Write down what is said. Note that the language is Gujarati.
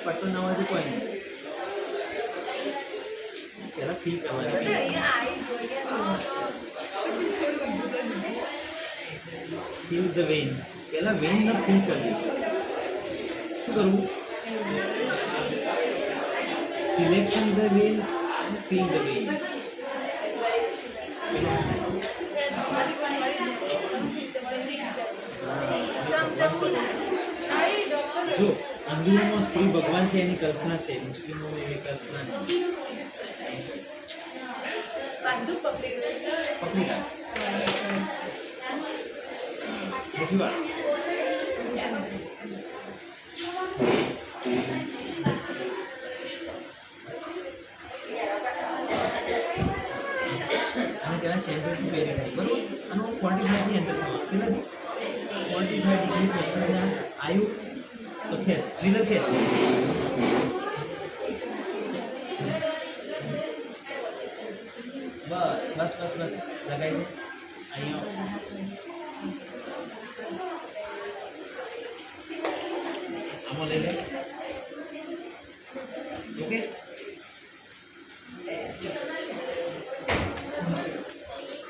પટ્ટો ના હોય તો કોઈ નહીં. પહેલા ફીલ કરવાની. Feel the vein. પહેલા વેઇનને ફીલ કરવી. શું કરવું? સિલેક્શન ધ વેઇન અને ફીલ ધ વેઇન. જો હિન્દુઓમાં સ્ત્રી ભગવાન છે એની કલ્પના છે, મુસ્લિમોમાં એવી કલ્પના નથી. પકડી રાખ. મોટી વાત. અને તેના સેન્ટરથી વેરીફાઈ બરોબર. આનો 45 એન્ટર થવા કેટલાથી 45 ડિગ્રી આવ્યું તો ખેંચ રીલર ખેંચ. બસ બસ બસ બસ લગાવી દે. અહીંયા આમાં લઈ લે. ઓકે.